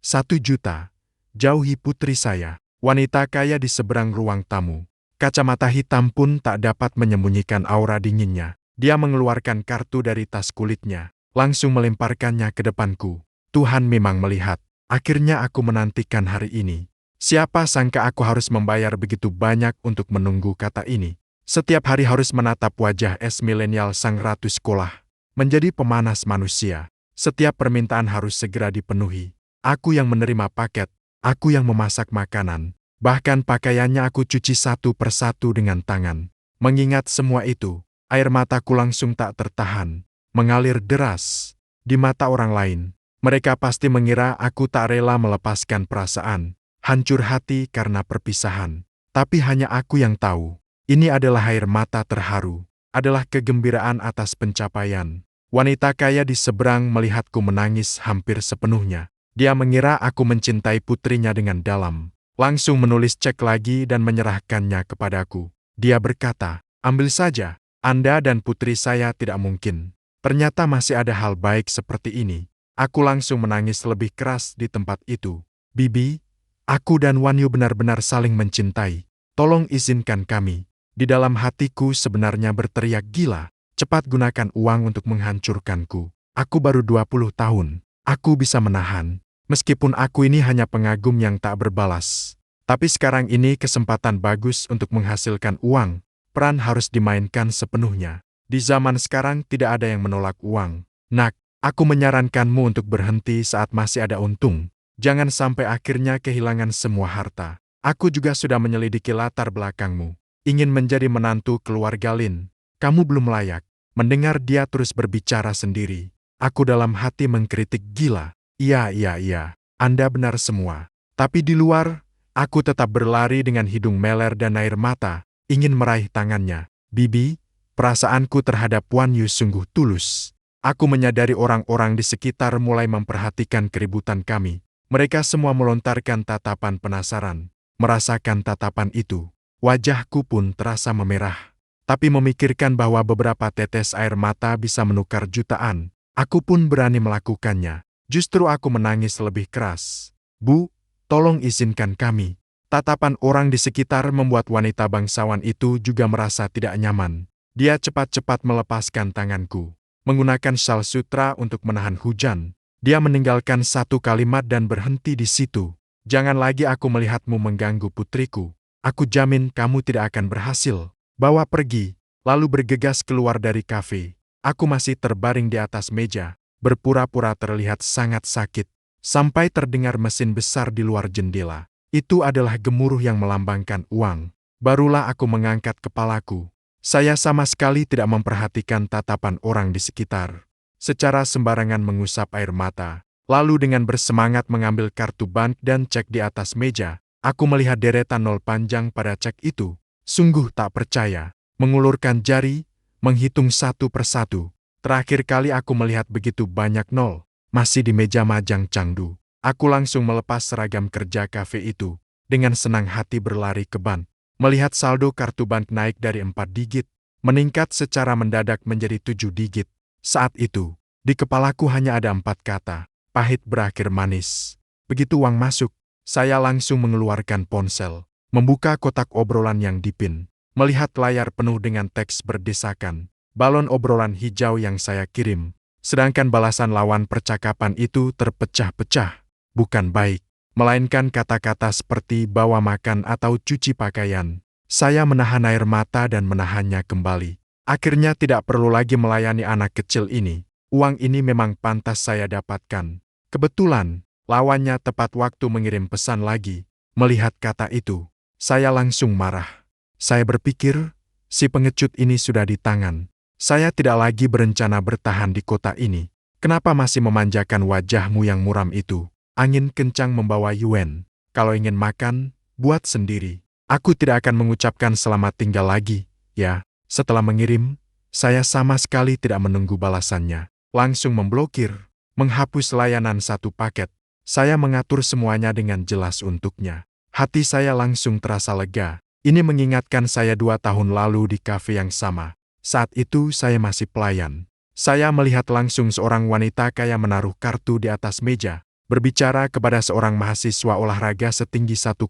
1 juta. Jauhi putri saya. Wanita kaya di seberang ruang tamu. Kacamata hitam pun tak dapat menyembunyikan aura dinginnya. Dia mengeluarkan kartu dari tas kulitnya, langsung melemparkannya ke depanku. Tuhan memang melihat. Akhirnya aku menantikan hari ini. Siapa sangka aku harus membayar begitu banyak untuk menunggu kata ini. Setiap hari harus menatap wajah milenial sang ratu sekolah. Menjadi pemanas manusia. Setiap permintaan harus segera dipenuhi. Aku yang menerima paket. Aku yang memasak makanan. Bahkan pakaiannya aku cuci satu persatu dengan tangan. Mengingat semua itu, air mataku langsung tak tertahan. Mengalir deras. Di mata orang lain, mereka pasti mengira aku tak rela melepaskan perasaan. Hancur hati karena perpisahan. Tapi hanya aku yang tahu. Ini adalah air mata terharu. Adalah kegembiraan atas pencapaian. Wanita kaya di seberang melihatku menangis hampir sepenuhnya. Dia mengira aku mencintai putrinya dengan dalam. Langsung menulis cek lagi dan menyerahkannya kepadaku. Dia berkata, ambil saja, Anda dan putri saya tidak mungkin. Ternyata masih ada hal baik seperti ini. Aku langsung menangis lebih keras di tempat itu. Bibi, aku dan Wanyu benar-benar saling mencintai. Tolong izinkan kami. Di dalam hatiku sebenarnya berteriak gila. Cepat gunakan uang untuk menghancurkanku. Aku baru 20 tahun. Aku bisa menahan. Meskipun aku ini hanya pengagum yang tak berbalas. Tapi sekarang ini kesempatan bagus untuk menghasilkan uang. Peran harus dimainkan sepenuhnya. Di zaman sekarang tidak ada yang menolak uang. Nak, aku menyarankanmu untuk berhenti saat masih ada untung. Jangan sampai akhirnya kehilangan semua harta. Aku juga sudah menyelidiki latar belakangmu. Ingin menjadi menantu keluarga Lin. Kamu belum layak. Mendengar dia terus berbicara sendiri. Aku dalam hati mengkritik gila. Iya, Anda benar semua. Tapi di luar, aku tetap berlari dengan hidung meler dan air mata, ingin meraih tangannya. Bibi, perasaanku terhadap Wan Yu sungguh tulus. Aku menyadari orang-orang di sekitar mulai memperhatikan keributan kami. Mereka semua melontarkan tatapan penasaran. Merasakan tatapan itu, wajahku pun terasa memerah. Tapi memikirkan bahwa beberapa tetes air mata bisa menukar jutaan, aku pun berani melakukannya. Justru aku menangis lebih keras. Bu, tolong izinkan kami. Tatapan orang di sekitar membuat wanita bangsawan itu juga merasa tidak nyaman. Dia cepat-cepat melepaskan tanganku. Menggunakan syal sutra untuk menahan hujan. Dia meninggalkan satu kalimat dan berhenti di situ. Jangan lagi aku melihatmu mengganggu putriku. Aku jamin kamu tidak akan berhasil. Bawa pergi, lalu bergegas keluar dari kafe. Aku masih terbaring di atas meja. Berpura-pura terlihat sangat sakit, sampai terdengar mesin besar di luar jendela. Itu adalah gemuruh yang melambangkan uang. Barulah aku mengangkat kepalaku. Saya sama sekali tidak memperhatikan tatapan orang di sekitar. Secara sembarangan mengusap air mata, lalu dengan bersemangat mengambil kartu bank dan cek di atas meja. Aku melihat deretan nol panjang pada cek itu. Sungguh tak percaya. Mengulurkan jari, menghitung satu persatu. Terakhir kali aku melihat begitu banyak nol, masih di meja majang Changdu. Aku langsung melepas seragam kerja kafe itu. Dengan senang hati berlari ke bank. Melihat saldo kartu bank naik dari 4 digit, meningkat secara mendadak menjadi 7 digit. Saat itu, di kepalaku hanya ada 4 kata, pahit berakhir manis. Begitu uang masuk, saya langsung mengeluarkan ponsel, membuka kotak obrolan yang dipin, melihat layar penuh dengan teks berdesakan. Balon obrolan hijau yang saya kirim, sedangkan balasan lawan percakapan itu terpecah-pecah, bukan baik, melainkan kata-kata seperti bawa makan atau cuci pakaian. Saya menahan air mata dan menahannya kembali. Akhirnya tidak perlu lagi melayani anak kecil ini. Uang ini memang pantas saya dapatkan. Kebetulan, lawannya tepat waktu mengirim pesan lagi. Melihat kata itu, saya langsung marah. Saya berpikir, si pengecut ini sudah di tangan. Saya tidak lagi berencana bertahan di kota ini. Kenapa masih memanjakan wajahmu yang muram itu? Angin kencang membawa Yuen. Kalau ingin makan, buat sendiri. Aku tidak akan mengucapkan selamat tinggal lagi, ya. Setelah mengirim, saya sama sekali tidak menunggu balasannya. Langsung memblokir, menghapus layanan satu paket. Saya mengatur semuanya dengan jelas untuknya. Hati saya langsung terasa lega. Ini mengingatkan saya 2 tahun lalu di kafe yang sama. Saat itu saya masih pelayan. Saya melihat langsung seorang wanita kaya menaruh kartu di atas meja. berbicara kepada seorang mahasiswa olahraga setinggi 1,8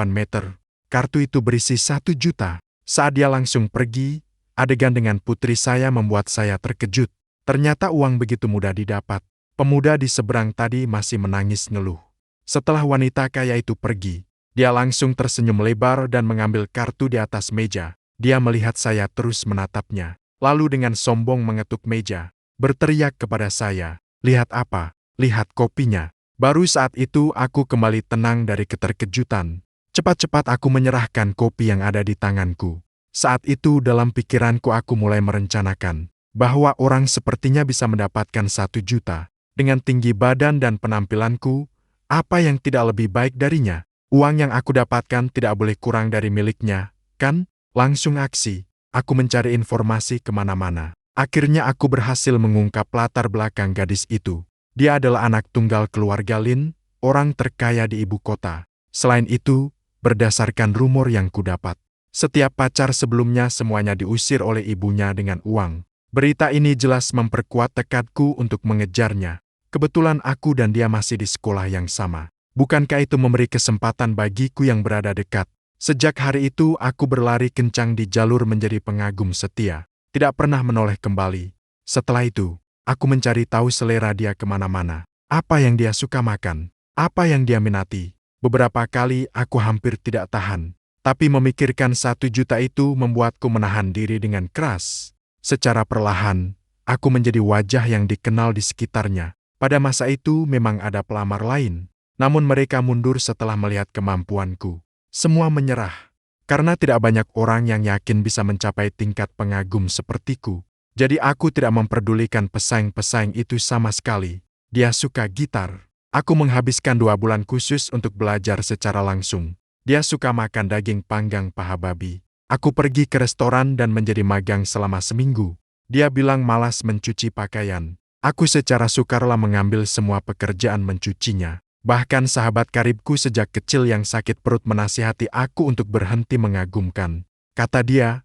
meter. Kartu itu berisi 1 juta. Saat dia langsung pergi, adegan dengan putri saya membuat saya terkejut. Ternyata uang begitu mudah didapat. Pemuda di seberang tadi masih menangis ngeluh. Setelah wanita kaya itu pergi, dia langsung tersenyum lebar dan mengambil kartu di atas meja. Dia melihat saya terus menatapnya, lalu dengan sombong mengetuk meja, berteriak kepada saya, "Lihat apa? Lihat kopinya." Baru saat itu aku kembali tenang dari keterkejutan. Cepat-cepat aku menyerahkan kopi yang ada di tanganku. Saat itu dalam pikiranku aku mulai merencanakan bahwa orang sepertinya bisa mendapatkan 1 juta. Dengan tinggi badan dan penampilanku, apa yang tidak lebih baik darinya? Uang yang aku dapatkan tidak boleh kurang dari miliknya, kan? Langsung aksi. Aku mencari informasi kemana-mana. Akhirnya aku berhasil mengungkap latar belakang gadis itu. Dia adalah anak tunggal keluarga Lin, orang terkaya di ibu kota. Selain itu, berdasarkan rumor yang kudapat, setiap pacar sebelumnya semuanya diusir oleh ibunya dengan uang. Berita ini jelas memperkuat tekadku untuk mengejarnya. Kebetulan aku dan dia masih di sekolah yang sama. Bukankah itu memberi kesempatan bagiku yang berada dekat? Sejak hari itu aku berlari kencang di jalur menjadi pengagum setia. Tidak pernah menoleh kembali. Setelah itu, aku mencari tahu selera dia kemana-mana. Apa yang dia suka makan? Apa yang dia minati? Beberapa kali aku hampir tidak tahan. Tapi memikirkan 1 juta itu membuatku menahan diri dengan keras. Secara perlahan, aku menjadi wajah yang dikenal di sekitarnya. Pada masa itu memang ada pelamar lain. Namun mereka mundur setelah melihat kemampuanku. Semua menyerah, karena tidak banyak orang yang yakin bisa mencapai tingkat pengagum sepertiku. Jadi aku tidak memperdulikan pesaing-pesaing itu sama sekali. Dia suka gitar. Aku menghabiskan 2 bulan khusus untuk belajar secara langsung. Dia suka makan daging panggang paha babi. Aku pergi ke restoran dan menjadi magang selama seminggu. Dia bilang malas mencuci pakaian. Aku secara sukarela mengambil semua pekerjaan mencucinya. Bahkan sahabat karibku sejak kecil yang sakit perut menasihati aku untuk berhenti mengagumkan. Kata dia,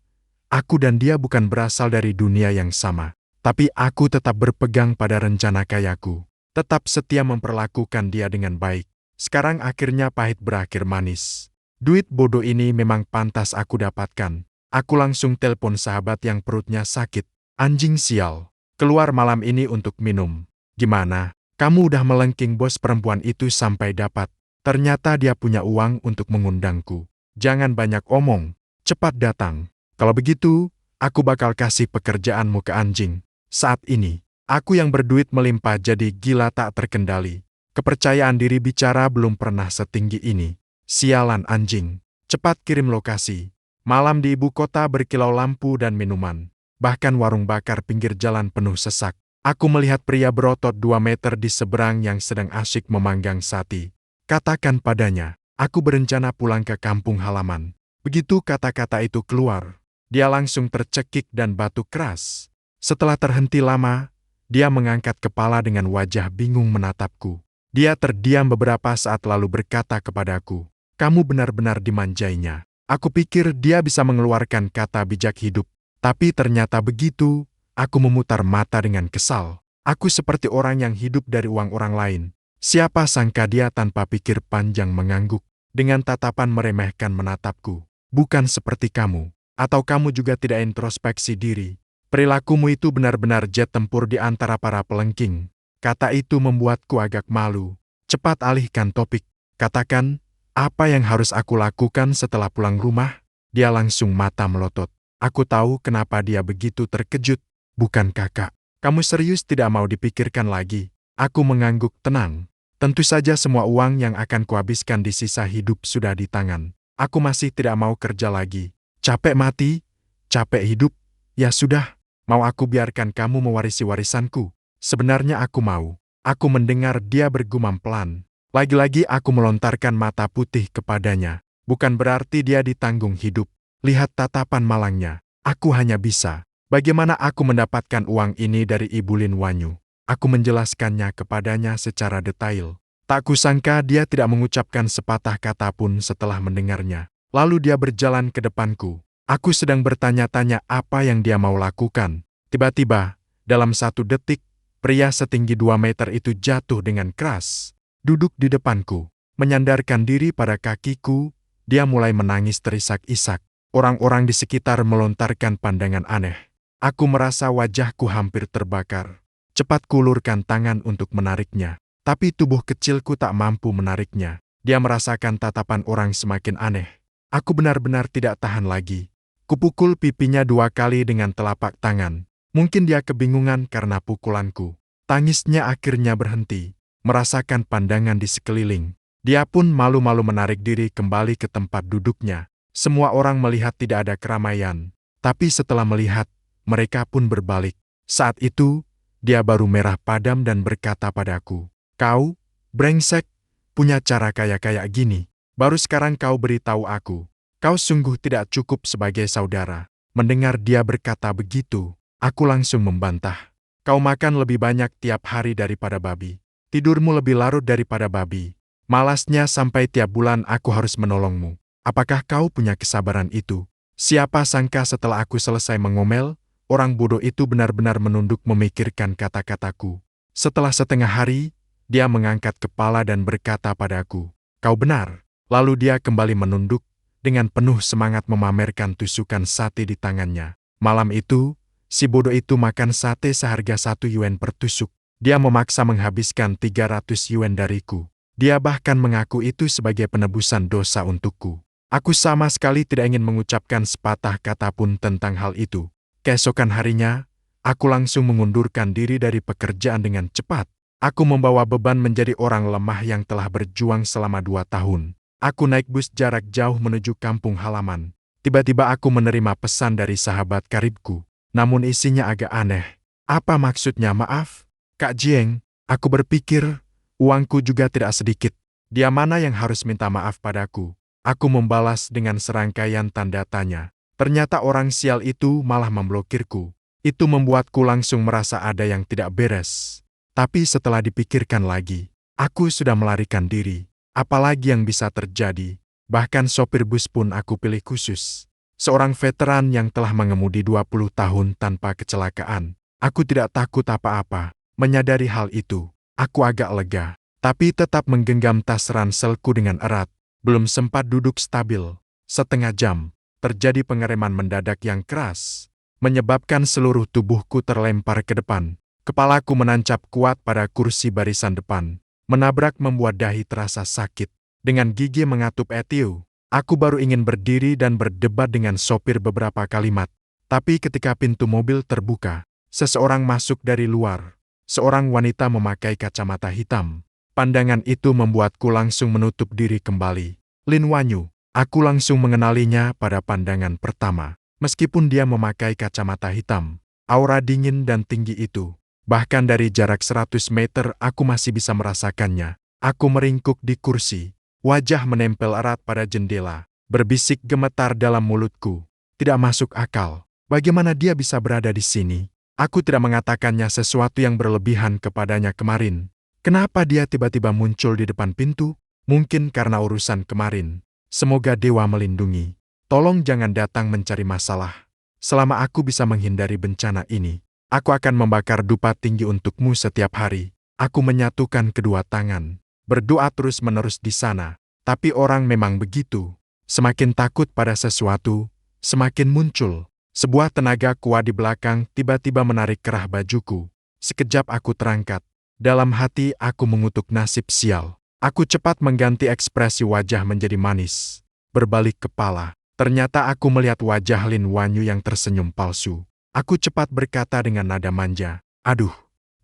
aku dan dia bukan berasal dari dunia yang sama. Tapi aku tetap berpegang pada rencana kayaku. Tetap setia memperlakukan dia dengan baik. Sekarang akhirnya pahit berakhir manis. Duit bodoh ini memang pantas aku dapatkan. Aku langsung telepon sahabat yang perutnya sakit. Anjing sial, keluar malam ini untuk minum. Gimana? Kamu udah melengking bos perempuan itu sampai dapat. Ternyata dia punya uang untuk mengundangku. Jangan banyak omong, cepat datang. Kalau begitu, aku bakal kasih pekerjaanmu ke anjing. Saat ini, aku yang berduit melimpah jadi gila tak terkendali. Kepercayaan diri bicara belum pernah setinggi ini. Sialan anjing, cepat kirim lokasi. Malam di ibu kota berkilau lampu dan minuman. Bahkan warung bakar pinggir jalan penuh sesak. Aku melihat pria berotot 2 meter di seberang yang sedang asyik memanggang sati. Katakan padanya, aku berencana pulang ke kampung halaman. Begitu kata-kata itu keluar, dia langsung tercekik dan batuk keras. Setelah terhenti lama, dia mengangkat kepala dengan wajah bingung menatapku. Dia terdiam beberapa saat lalu berkata kepadaku, kamu benar-benar dimanjainya. Aku pikir dia bisa mengeluarkan kata bijak hidup, tapi ternyata begitu. Aku memutar mata dengan kesal. Aku seperti orang yang hidup dari uang orang lain. Siapa sangka dia tanpa pikir panjang mengangguk. Dengan tatapan meremehkan menatapku. Bukan seperti kamu. Atau kamu juga tidak introspeksi diri. Perilakumu itu benar-benar jet tempur di antara para pelengking. Kata itu membuatku agak malu. Cepat alihkan topik. Katakan, apa yang harus aku lakukan setelah pulang rumah? Dia langsung mata melotot. Aku tahu kenapa dia begitu terkejut. Bukan kakak, kamu serius tidak mau dipikirkan lagi? Aku mengangguk tenang. Tentu saja semua uang yang akan kuhabiskan di sisa hidup sudah di tangan. Aku masih tidak mau kerja lagi. Capek mati, capek hidup. Ya sudah, mau aku biarkan kamu mewarisi warisanku? Sebenarnya aku mau. Aku mendengar dia bergumam pelan. Lagi-lagi aku melontarkan mata putih kepadanya. Bukan berarti dia ditanggung hidup. Lihat tatapan malangnya. Aku hanya bisa. Bagaimana aku mendapatkan uang ini dari Ibu Lin Wanyu? Aku menjelaskannya kepadanya secara detail. Tak kusangka dia tidak mengucapkan sepatah kata pun setelah mendengarnya. Lalu dia berjalan ke depanku. Aku sedang bertanya-tanya apa yang dia mau lakukan. Tiba-tiba, dalam 1 detik, pria setinggi 2 meter itu jatuh dengan keras. duduk di depanku, menyandarkan diri pada kakiku. Dia mulai menangis terisak-isak. Orang-orang di sekitar melontarkan pandangan aneh. Aku merasa wajahku hampir terbakar. Cepat kulurkan tangan untuk menariknya. Tapi tubuh kecilku tak mampu menariknya. Dia merasakan tatapan orang semakin aneh. Aku benar-benar tidak tahan lagi. Kupukul pipinya 2 kali dengan telapak tangan. Mungkin dia kebingungan karena pukulanku. Tangisnya akhirnya berhenti. Merasakan pandangan di sekeliling. Dia pun malu-malu menarik diri kembali ke tempat duduknya. Semua orang melihat tidak ada keramaian. Tapi setelah melihat, mereka pun berbalik. Saat itu, dia baru merah padam dan berkata padaku, "Kau, brengsek, punya cara kayak gini. Baru sekarang kau beritahu aku. Kau sungguh tidak cukup sebagai saudara." Mendengar dia berkata begitu, aku langsung membantah. "Kau makan lebih banyak tiap hari daripada babi. Tidurmu lebih larut daripada babi. Malasnya sampai tiap bulan aku harus menolongmu. Apakah kau punya kesabaran itu?" Siapa sangka setelah aku selesai mengomel, orang bodoh itu benar-benar menunduk memikirkan kata-kataku. Setelah setengah hari, dia mengangkat kepala dan berkata padaku, "Kau benar." Lalu dia kembali menunduk, dengan penuh semangat memamerkan tusukan sate di tangannya. Malam itu, si bodoh itu makan sate seharga 1 yuan per tusuk. Dia memaksa menghabiskan 300 yuan dariku. Dia bahkan mengaku itu sebagai penebusan dosa untukku. Aku sama sekali tidak ingin mengucapkan sepatah kata pun tentang hal itu. Keesokan harinya, aku langsung mengundurkan diri dari pekerjaan dengan cepat. Aku membawa beban menjadi orang lemah yang telah berjuang selama 2 tahun. Aku naik bus jarak jauh menuju kampung halaman. Tiba-tiba aku menerima pesan dari sahabat karibku. Namun isinya agak aneh. "Apa maksudnya maaf? Kak Jieng?" Aku berpikir, uangku juga tidak sedikit. Dia mana yang harus minta maaf padaku? Aku membalas dengan serangkaian tanda tanya. Ternyata orang sial itu malah memblokirku. Itu membuatku langsung merasa ada yang tidak beres. Tapi setelah dipikirkan lagi, aku sudah melarikan diri. Apalagi yang bisa terjadi? Bahkan sopir bus pun aku pilih khusus. Seorang veteran yang telah mengemudi 20 tahun tanpa kecelakaan. Aku tidak takut apa-apa. Menyadari hal itu, aku agak lega, tapi tetap menggenggam tas ranselku dengan erat. Belum sempat duduk stabil. Setengah jam, terjadi pengereman mendadak yang keras, menyebabkan seluruh tubuhku terlempar ke depan. Kepalaku menancap kuat pada kursi barisan depan. Menabrak membuat dahi terasa sakit. Dengan gigi mengatup etiu, aku baru ingin berdiri dan berdebat dengan sopir beberapa kalimat. Tapi ketika pintu mobil terbuka, seseorang masuk dari luar. Seorang wanita memakai kacamata hitam. Pandangan itu membuatku langsung menutup diri kembali. Lin Wanyu. Aku langsung mengenalinya pada pandangan pertama. Meskipun dia memakai kacamata hitam, aura dingin dan tinggi itu, bahkan dari jarak 100 meter aku masih bisa merasakannya. Aku meringkuk di kursi, wajah menempel erat pada jendela, berbisik gemetar dalam mulutku. Tidak masuk akal. Bagaimana dia bisa berada di sini? Aku tidak mengatakannya sesuatu yang berlebihan kepadanya kemarin. Kenapa dia tiba-tiba muncul di depan pintu? Mungkin karena urusan kemarin. Semoga dewa melindungi. Tolong jangan datang mencari masalah. Selama aku bisa menghindari bencana ini, aku akan membakar dupa tinggi untukmu setiap hari. Aku menyatukan kedua tangan, berdoa terus-menerus di sana. Tapi orang memang begitu. Semakin takut pada sesuatu, semakin muncul. Sebuah tenaga kuat di belakang tiba-tiba menarik kerah bajuku. Sekejap aku terangkat. Dalam hati aku mengutuk nasib sial. Aku cepat mengganti ekspresi wajah menjadi manis. Berbalik kepala, ternyata aku melihat wajah Lin Wanyu yang tersenyum palsu. Aku cepat berkata dengan nada manja, "Aduh,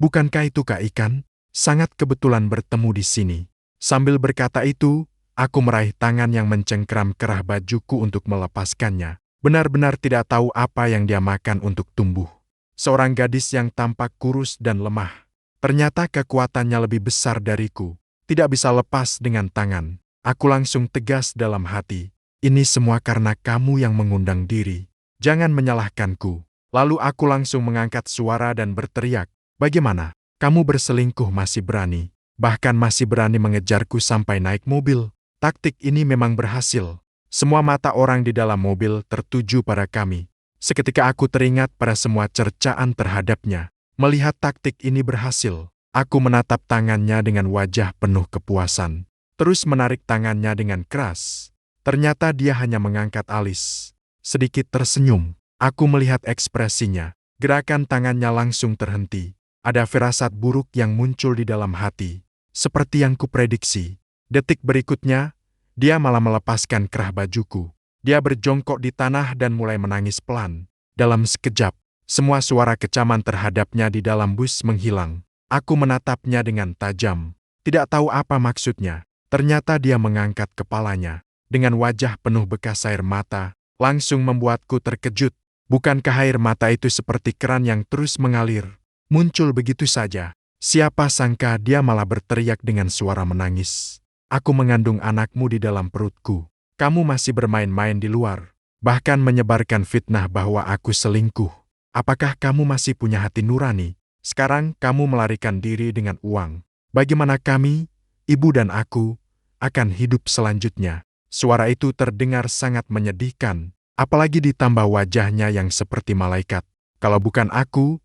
bukankah itu Kak Ikan? Sangat kebetulan bertemu di sini." Sambil berkata itu, aku meraih tangan yang mencengkram kerah bajuku untuk melepaskannya. Benar-benar tidak tahu apa yang dia makan untuk tumbuh. Seorang gadis yang tampak kurus dan lemah. Ternyata kekuatannya lebih besar dariku. Tidak bisa lepas dengan tangan. Aku langsung tegas dalam hati. Ini semua karena kamu yang mengundang diri. Jangan menyalahkanku. Lalu aku langsung mengangkat suara dan berteriak. Bagaimana? Kamu berselingkuh masih berani. Bahkan masih berani mengejarku sampai naik mobil. Taktik ini memang berhasil. Semua mata orang di dalam mobil tertuju pada kami. Seketika aku teringat pada semua cercaan terhadapnya. Melihat taktik ini berhasil, Aku menatap tangannya dengan wajah penuh kepuasan. Terus menarik tangannya dengan keras. Ternyata dia hanya mengangkat alis. Sedikit tersenyum. Aku melihat ekspresinya. Gerakan tangannya langsung terhenti. Ada firasat buruk yang muncul di dalam hati. Seperti yang kuprediksi. Detik berikutnya, dia malah melepaskan kerah bajuku. Dia berjongkok di tanah dan mulai menangis pelan. Dalam sekejap, semua suara kecaman terhadapnya di dalam bus menghilang. Aku menatapnya dengan tajam. Tidak tahu apa maksudnya. Ternyata dia mengangkat kepalanya. Dengan wajah penuh bekas air mata, langsung membuatku terkejut. Bukankah air mata itu seperti keran yang terus mengalir? Muncul begitu saja. Siapa sangka dia malah berteriak dengan suara menangis. Aku mengandung anakmu di dalam perutku. Kamu masih bermain-main di luar. Bahkan menyebarkan fitnah bahwa aku selingkuh. Apakah kamu masih punya hati nurani? Sekarang kamu melarikan diri dengan uang. Bagaimana kami, ibu dan aku, akan hidup selanjutnya? Suara itu terdengar sangat menyedihkan, apalagi ditambah wajahnya yang seperti malaikat. Kalau bukan aku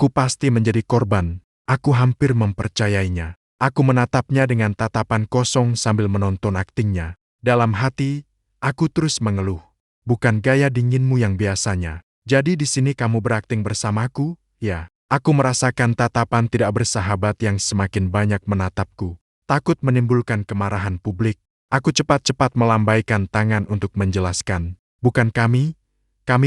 pasti menjadi korban. Aku hampir mempercayainya. Aku menatapnya dengan tatapan kosong sambil menonton aktingnya. Dalam hati, aku terus mengeluh. Bukan gaya dinginmu yang biasanya. Jadi di sini kamu berakting bersamaku, ya? Aku merasakan tatapan tidak bersahabat yang semakin banyak menatapku. Takut menimbulkan kemarahan publik. Aku cepat-cepat melambaikan tangan untuk menjelaskan. Bukan kami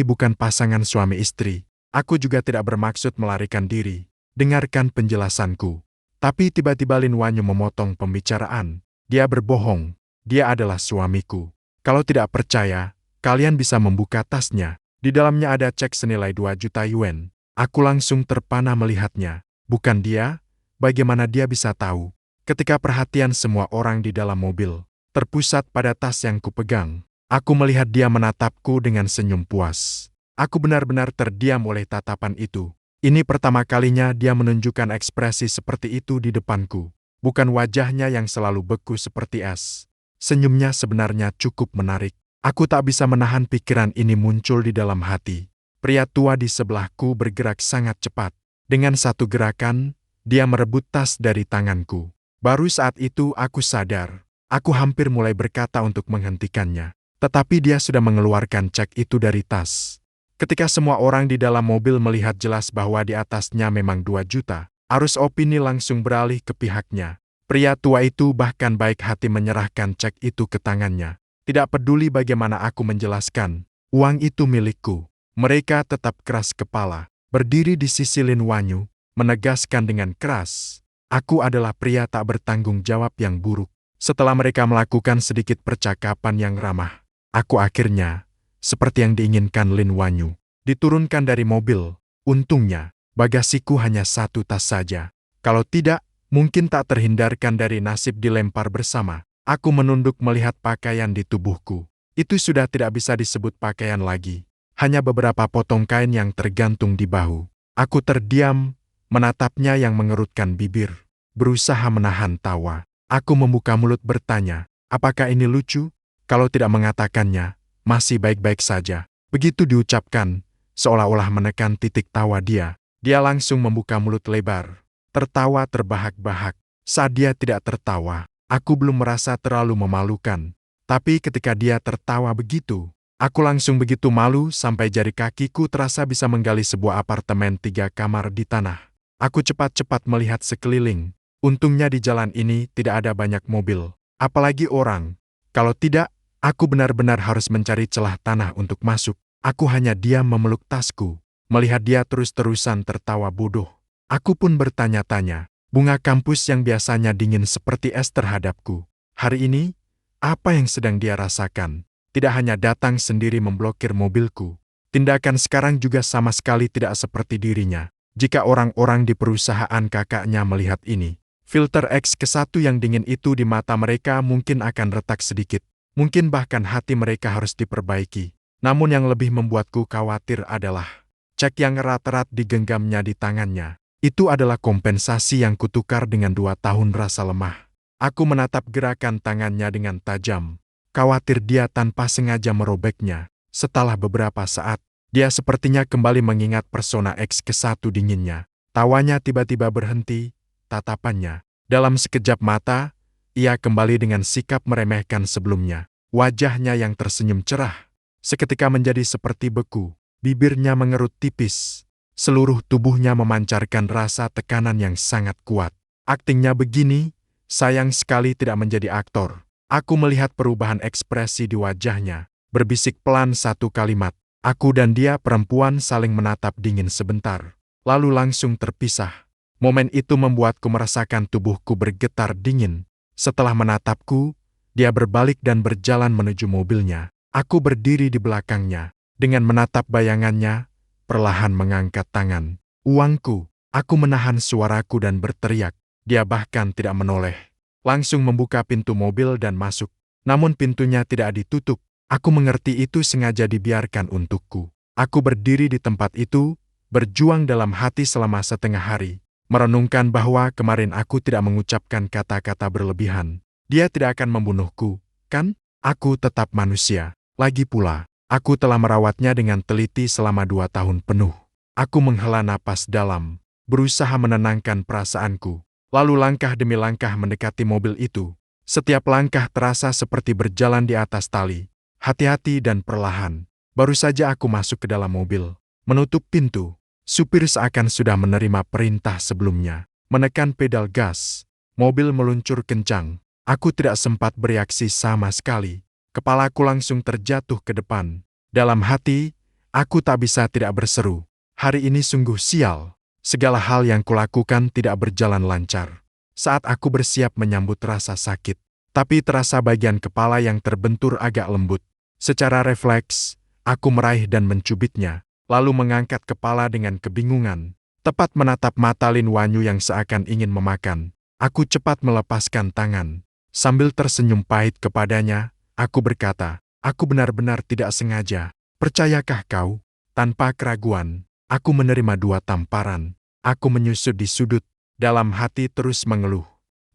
bukan pasangan suami istri. Aku juga tidak bermaksud melarikan diri. Dengarkan penjelasanku. Tapi tiba-tiba Lin Wanyu memotong pembicaraan. Dia berbohong. Dia adalah suamiku. Kalau tidak percaya, kalian bisa membuka tasnya. Di dalamnya ada cek senilai 2 juta yuan. Aku langsung terpana melihatnya. Bukan dia? Bagaimana dia bisa tahu? Ketika perhatian semua orang di dalam mobil terpusat pada tas yang kupegang, aku melihat dia menatapku dengan senyum puas. Aku benar-benar terdiam oleh tatapan itu. Ini pertama kalinya dia menunjukkan ekspresi seperti itu di depanku. Bukan wajahnya yang selalu beku seperti es. Senyumnya sebenarnya cukup menarik. Aku tak bisa menahan pikiran ini muncul di dalam hati. Pria tua di sebelahku bergerak sangat cepat. Dengan satu gerakan, dia merebut tas dari tanganku. Baru saat itu aku sadar. Aku hampir mulai berkata untuk menghentikannya. Tetapi dia sudah mengeluarkan cek itu dari tas. Ketika semua orang di dalam mobil melihat jelas bahwa di atasnya memang 2 juta, arus opini langsung beralih ke pihaknya. Pria tua itu bahkan baik hati menyerahkan cek itu ke tangannya. Tidak peduli bagaimana aku menjelaskan, uang itu milikku. Mereka tetap keras kepala, berdiri di sisi Lin Wanyu, menegaskan dengan keras, aku adalah pria tak bertanggung jawab yang buruk. Setelah mereka melakukan sedikit percakapan yang ramah, aku akhirnya, seperti yang diinginkan Lin Wanyu, diturunkan dari mobil. Untungnya, bagasiku hanya 1 tas saja. Kalau tidak, mungkin tak terhindarkan dari nasib dilempar bersama. Aku menunduk melihat pakaian di tubuhku. Itu sudah tidak bisa disebut pakaian lagi. Hanya beberapa potong kain yang tergantung di bahu. Aku terdiam, menatapnya yang mengerutkan bibir, berusaha menahan tawa. Aku membuka mulut bertanya, apakah ini lucu? Kalau tidak mengatakannya, masih baik-baik saja. Begitu diucapkan, seolah-olah menekan titik tawa dia. Dia langsung membuka mulut lebar, tertawa terbahak-bahak. Saat dia tidak tertawa, aku belum merasa terlalu memalukan. Tapi ketika dia tertawa begitu, aku langsung begitu malu sampai jari kakiku terasa bisa menggali sebuah apartemen 3 kamar di tanah. Aku cepat-cepat melihat sekeliling. Untungnya di jalan ini tidak ada banyak mobil, apalagi orang. Kalau tidak, aku benar-benar harus mencari celah tanah untuk masuk. Aku hanya diam memeluk tasku, melihat dia terus-terusan tertawa bodoh. Aku pun bertanya-tanya, bunga kampus yang biasanya dingin seperti es terhadapku. Hari ini, apa yang sedang dia rasakan? Tidak hanya datang sendiri memblokir mobilku. Tindakan sekarang juga sama sekali tidak seperti dirinya. Jika orang-orang di perusahaan kakaknya melihat ini, filter X1 yang dingin itu di mata mereka mungkin akan retak sedikit. Mungkin bahkan hati mereka harus diperbaiki. Namun yang lebih membuatku khawatir adalah cek yang erat-erat digenggamnya di tangannya. Itu adalah kompensasi yang kutukar dengan 2 tahun rasa lemah. Aku menatap gerakan tangannya dengan tajam. Khawatir dia tanpa sengaja merobeknya. Setelah beberapa saat, dia sepertinya kembali mengingat persona X1 dinginnya. Tawanya tiba-tiba berhenti, tatapannya. Dalam sekejap mata, ia kembali dengan sikap meremehkan sebelumnya. Wajahnya yang tersenyum cerah seketika menjadi seperti beku. Bibirnya mengerut tipis. Seluruh tubuhnya memancarkan rasa tekanan yang sangat kuat. Aktingnya begini, sayang sekali tidak menjadi aktor. Aku melihat perubahan ekspresi di wajahnya. Berbisik pelan satu kalimat. Aku dan dia perempuan saling menatap dingin sebentar. Lalu langsung terpisah. Momen itu membuatku merasakan tubuhku bergetar dingin. Setelah menatapku, dia berbalik dan berjalan menuju mobilnya. Aku berdiri di belakangnya. Dengan menatap bayangannya, perlahan mengangkat tangan. Uangku. Aku menahan suaraku dan berteriak. Dia bahkan tidak menoleh. Langsung membuka pintu mobil dan masuk. Namun pintunya tidak ditutup. Aku mengerti itu sengaja dibiarkan untukku. Aku berdiri di tempat itu, berjuang dalam hati selama setengah hari. Merenungkan bahwa kemarin aku tidak mengucapkan kata-kata berlebihan. Dia tidak akan membunuhku, kan? Aku tetap manusia. Lagi pula, aku telah merawatnya dengan teliti selama 2 tahun penuh. Aku menghela napas dalam, berusaha menenangkan perasaanku. Lalu langkah demi langkah mendekati mobil itu. Setiap langkah terasa seperti berjalan di atas tali. Hati-hati dan perlahan. Baru saja aku masuk ke dalam mobil. Menutup pintu. Supir seakan sudah menerima perintah sebelumnya. Menekan pedal gas. Mobil meluncur kencang. Aku tidak sempat bereaksi sama sekali. Kepalaku langsung terjatuh ke depan. Dalam hati, aku tak bisa tidak berseru. Hari ini sungguh sial. Segala hal yang kulakukan tidak berjalan lancar. Saat aku bersiap menyambut rasa sakit, tapi terasa bagian kepala yang terbentur agak lembut. Secara refleks, aku meraih dan mencubitnya, lalu mengangkat kepala dengan kebingungan. Tepat menatap mata Lin Wanyu yang seakan ingin memakan. Aku cepat melepaskan tangan. Sambil tersenyum pahit kepadanya, aku berkata, aku benar-benar tidak sengaja. Percayakah kau? Tanpa keraguan, aku menerima 2 tamparan. Aku menyusut di sudut, dalam hati terus mengeluh.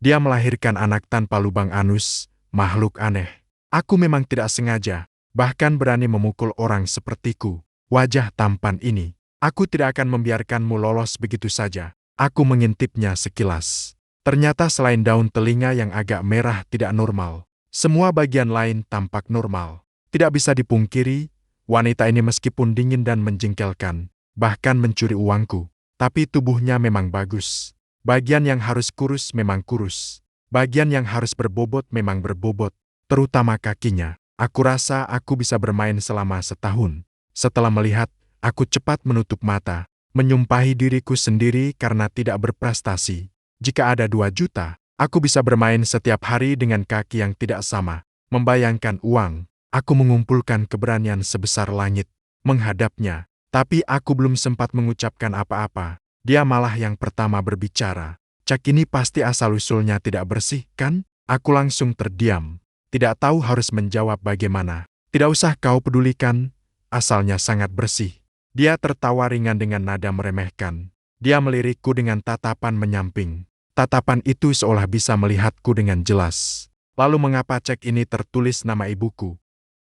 Dia melahirkan anak tanpa lubang anus, makhluk aneh. Aku memang tidak sengaja, bahkan berani memukul orang sepertiku. Wajah tampan ini, aku tidak akan membiarkanmu lolos begitu saja. Aku mengintipnya sekilas. Ternyata selain daun telinga yang agak merah tidak normal, semua bagian lain tampak normal. Tidak bisa dipungkiri, wanita ini meskipun dingin dan menjengkelkan, bahkan mencuri uangku, tapi tubuhnya memang bagus. Bagian yang harus kurus memang kurus. Bagian yang harus berbobot memang berbobot, terutama kakinya. Aku rasa aku bisa bermain selama setahun. Setelah melihat, aku cepat menutup mata, menyumpahi diriku sendiri karena tidak berprestasi. Jika ada 2 juta, aku bisa bermain setiap hari dengan kaki yang tidak sama. Membayangkan uang, aku mengumpulkan keberanian sebesar langit, menghadapnya. Tapi aku belum sempat mengucapkan apa-apa. Dia malah yang pertama berbicara. Cak ini pasti asal-usulnya tidak bersih, kan? Aku langsung terdiam. Tidak tahu harus menjawab bagaimana. Tidak usah kau pedulikan, asalnya sangat bersih. Dia tertawa ringan dengan nada meremehkan. Dia melirikku dengan tatapan menyamping. Tatapan itu seolah bisa melihatku dengan jelas. Lalu mengapa cek ini tertulis nama ibuku?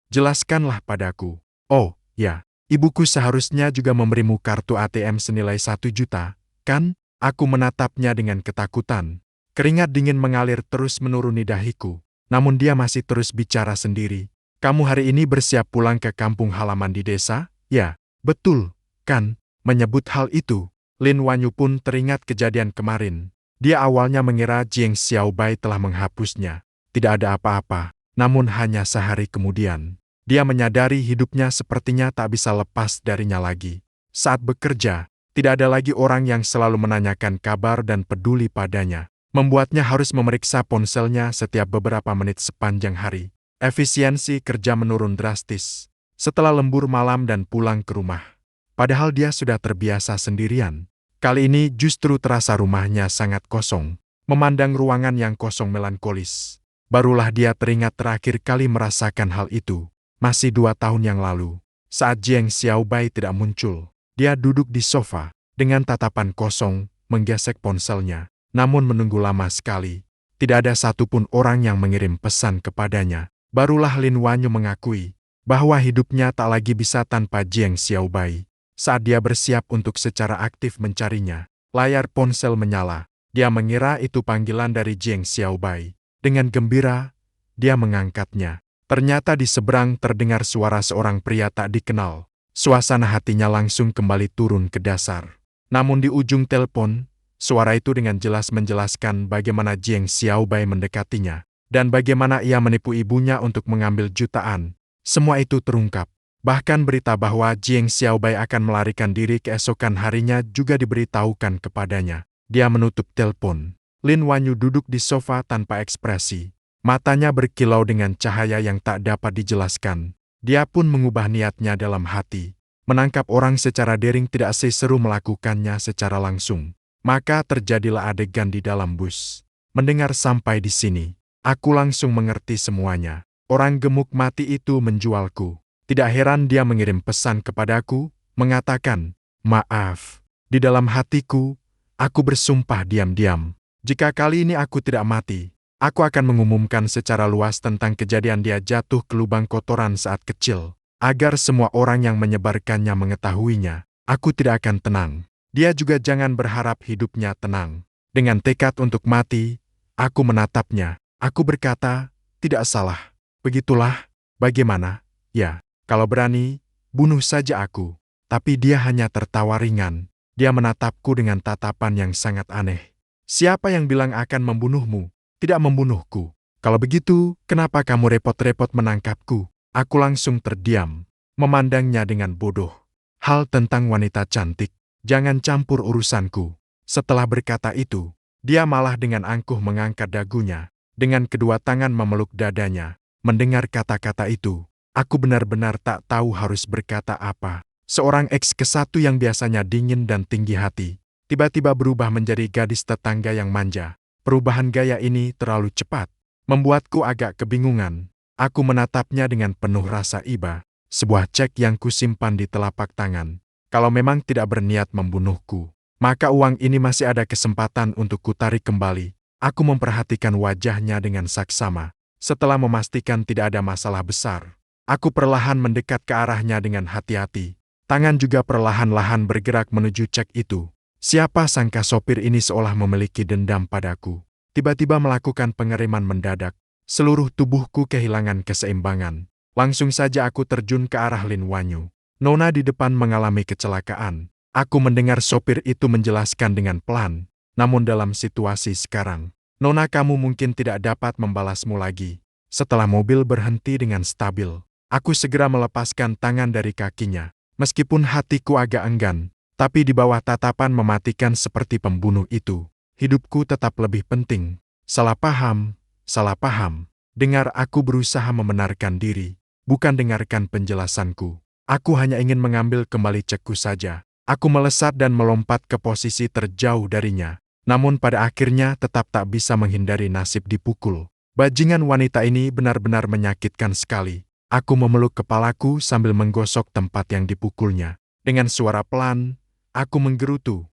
Jelaskanlah padaku. Oh, ya. Ibuku seharusnya juga memberimu kartu ATM senilai 1 juta, kan? Aku menatapnya dengan ketakutan. Keringat dingin mengalir terus menuruni dahiku. Namun dia masih terus bicara sendiri. Kamu hari ini bersiap pulang ke kampung halaman di desa? Ya, betul, kan? Menyebut hal itu, Lin Wanyu pun teringat kejadian kemarin. Dia awalnya mengira Jiang Xiaobai telah menghapusnya. Tidak ada apa-apa, namun hanya sehari kemudian. Dia menyadari hidupnya sepertinya tak bisa lepas darinya lagi. Saat bekerja, tidak ada lagi orang yang selalu menanyakan kabar dan peduli padanya. Membuatnya harus memeriksa ponselnya setiap beberapa menit sepanjang hari. Efisiensi kerja menurun drastis. Setelah lembur malam dan pulang ke rumah. Padahal dia sudah terbiasa sendirian. Kali ini justru terasa rumahnya sangat kosong. Memandang ruangan yang kosong melankolis. Barulah dia teringat terakhir kali merasakan hal itu. Masih 2 tahun yang lalu, saat Jiang Xiaobai tidak muncul, dia duduk di sofa, dengan tatapan kosong, menggesek ponselnya, namun menunggu lama sekali. Tidak ada satupun orang yang mengirim pesan kepadanya. Barulah Lin Wanyu mengakui, bahwa hidupnya tak lagi bisa tanpa Jiang Xiaobai. Saat dia bersiap untuk secara aktif mencarinya, layar ponsel menyala. Dia mengira itu panggilan dari Jiang Xiaobai. Dengan gembira, dia mengangkatnya. Ternyata di seberang terdengar suara seorang pria tak dikenal. Suasana hatinya langsung kembali turun ke dasar. Namun di ujung telepon, suara itu dengan jelas menjelaskan bagaimana Jiang Xiaobai mendekatinya, dan bagaimana ia menipu ibunya untuk mengambil jutaan. Semua itu terungkap. Bahkan berita bahwa Jiang Xiaobai akan melarikan diri keesokan harinya juga diberitahukan kepadanya. Dia menutup telepon. Lin Wanyu duduk di sofa tanpa ekspresi. Matanya berkilau dengan cahaya yang tak dapat dijelaskan. Dia pun mengubah niatnya dalam hati. Menangkap orang secara daring tidak seseru melakukannya secara langsung. Maka terjadilah adegan di dalam bus. Mendengar sampai di sini, aku langsung mengerti semuanya. Orang gemuk mati itu menjualku. Tidak heran dia mengirim pesan kepadaku, mengatakan, "Maaf." Di dalam hatiku, aku bersumpah diam-diam. Jika kali ini aku tidak mati, aku akan mengumumkan secara luas tentang kejadian dia jatuh ke lubang kotoran saat kecil. Agar semua orang yang menyebarkannya mengetahuinya, aku tidak akan tenang. Dia juga jangan berharap hidupnya tenang. Dengan tekad untuk mati, aku menatapnya. Aku berkata, tidak salah. Begitulah, bagaimana? Ya. Kalau berani, bunuh saja aku. Tapi dia hanya tertawa ringan. Dia menatapku dengan tatapan yang sangat aneh. Siapa yang bilang akan membunuhmu? Tidak membunuhku. Kalau begitu, kenapa kamu repot-repot menangkapku? Aku langsung terdiam, memandangnya dengan bodoh. Hal tentang wanita cantik, jangan campur urusanku. Setelah berkata itu, dia malah dengan angkuh mengangkat dagunya. Dengan kedua tangan memeluk dadanya. Mendengar kata-kata itu, aku benar-benar tak tahu harus berkata apa. Seorang ex-ke-1 yang biasanya dingin dan tinggi hati, tiba-tiba berubah menjadi gadis tetangga yang manja. Perubahan gaya ini terlalu cepat, membuatku agak kebingungan. Aku menatapnya dengan penuh rasa iba, sebuah cek yang kusimpan di telapak tangan. Kalau memang tidak berniat membunuhku, maka uang ini masih ada kesempatan untuk kutarik kembali. Aku memperhatikan wajahnya dengan saksama. Setelah memastikan tidak ada masalah besar, aku perlahan mendekat ke arahnya dengan hati-hati. Tangan juga perlahan-lahan bergerak menuju cek itu. Siapa sangka sopir ini seolah memiliki dendam padaku. Tiba-tiba melakukan pengeriman mendadak. Seluruh tubuhku kehilangan keseimbangan. Langsung saja aku terjun ke arah Lin Wanyu. Nona di depan mengalami kecelakaan. Aku mendengar sopir itu menjelaskan dengan pelan. Namun dalam situasi sekarang, Nona kamu mungkin tidak dapat membalasmu lagi. Setelah mobil berhenti dengan stabil, aku segera melepaskan tangan dari kakinya. Meskipun hatiku agak enggan, tapi di bawah tatapan mematikan seperti pembunuh itu, hidupku tetap lebih penting. Salah paham, salah paham. Dengar aku berusaha membenarkan diri, bukan dengarkan penjelasanku. Aku hanya ingin mengambil kembali cekku saja. Aku melesat dan melompat ke posisi terjauh darinya. Namun pada akhirnya tetap tak bisa menghindari nasib dipukul. Bajingan wanita ini benar-benar menyakitkan sekali. Aku memeluk kepalaku sambil menggosok tempat yang dipukulnya. Dengan suara pelan, aku menggerutu.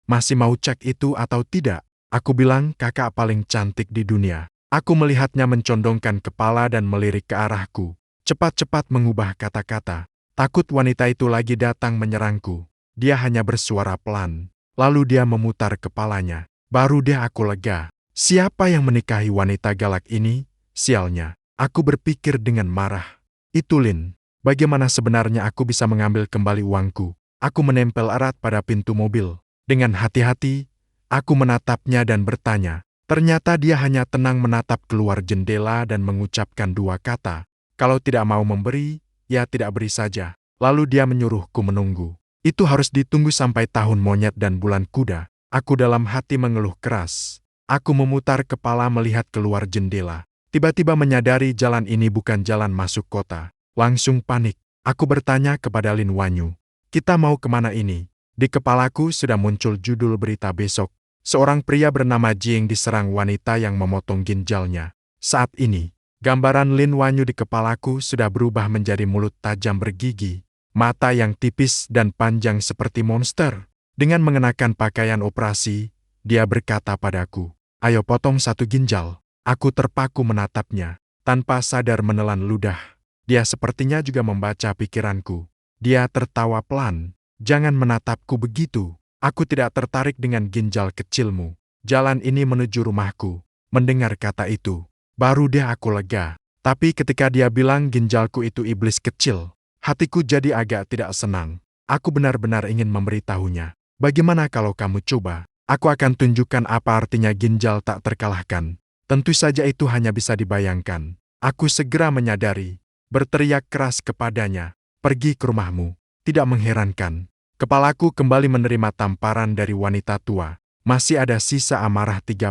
Masih mau cek itu atau tidak? Aku bilang kakak paling cantik di dunia. Aku melihatnya mencondongkan kepala dan melirik ke arahku. Cepat-cepat mengubah kata-kata. Takut wanita itu lagi datang menyerangku. Dia hanya bersuara pelan. Lalu dia memutar kepalanya. Baru dia aku lega. Siapa yang menikahi wanita galak ini? Sialnya. Aku berpikir dengan marah. Itu Lin. Bagaimana sebenarnya aku bisa mengambil kembali uangku? Aku menempel erat pada pintu mobil. Dengan hati-hati, aku menatapnya dan bertanya. Ternyata dia hanya tenang menatap keluar jendela dan mengucapkan dua kata. Kalau tidak mau memberi, ya tidak beri saja. Lalu dia menyuruhku menunggu. Itu harus ditunggu sampai tahun monyet dan bulan kuda. Aku dalam hati mengeluh keras. Aku memutar kepala melihat keluar jendela. Tiba-tiba menyadari jalan ini bukan jalan masuk kota. Langsung panik. Aku bertanya kepada Lin Wanyu. Kita mau kemana ini? Di kepalaku sudah muncul judul berita besok. Seorang pria bernama Jiang diserang wanita yang memotong ginjalnya. Saat ini, gambaran Lin Wanyu di kepalaku sudah berubah menjadi mulut tajam bergigi. Mata yang tipis dan panjang seperti monster. Dengan mengenakan pakaian operasi, dia berkata padaku, "Ayo potong satu ginjal." Aku terpaku menatapnya, tanpa sadar menelan ludah. Dia sepertinya juga membaca pikiranku. Dia tertawa pelan. "Jangan menatapku begitu. Aku tidak tertarik dengan ginjal kecilmu." jalan ini menuju rumahku. Mendengar kata itu, baru deh aku lega. Tapi ketika dia bilang ginjalku itu iblis kecil, hatiku jadi agak tidak senang. Aku benar-benar ingin memberitahunya. Bagaimana kalau kamu coba? Aku akan tunjukkan apa artinya ginjal tak terkalahkan. Tentu saja itu hanya bisa dibayangkan. Aku segera menyadari, berteriak keras kepadanya, pergi ke rumahmu. Tidak mengherankan. Kepalaku kembali menerima tamparan dari wanita tua. Masih ada sisa amarah 3%.